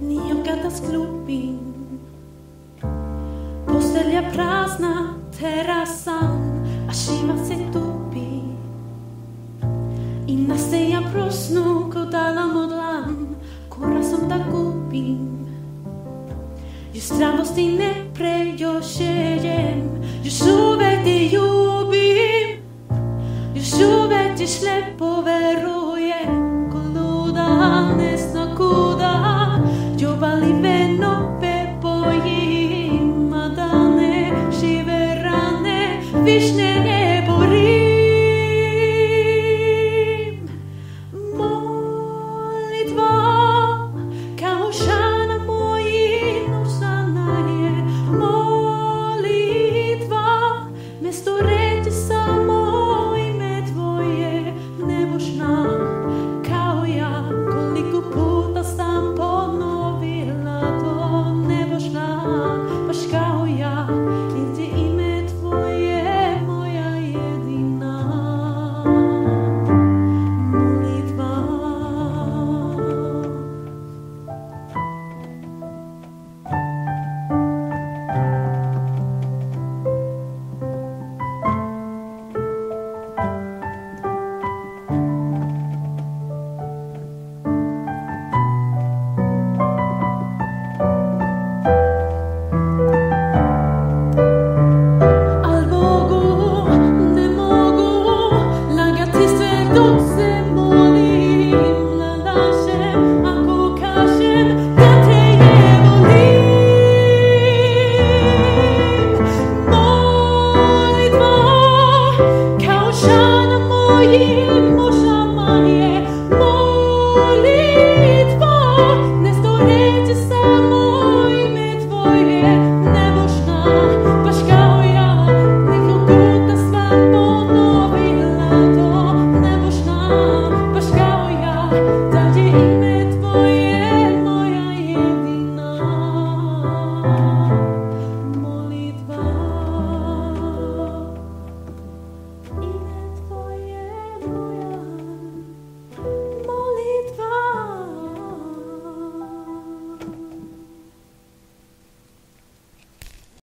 Niom gatas klubin postelja prazna, terasan a šiva se tupi i nasteja prosnu ko dala modlam, kura som da gubim. Ju strambosti ne prejošejem, ju šuveti ljubim, ju šuveti šlepove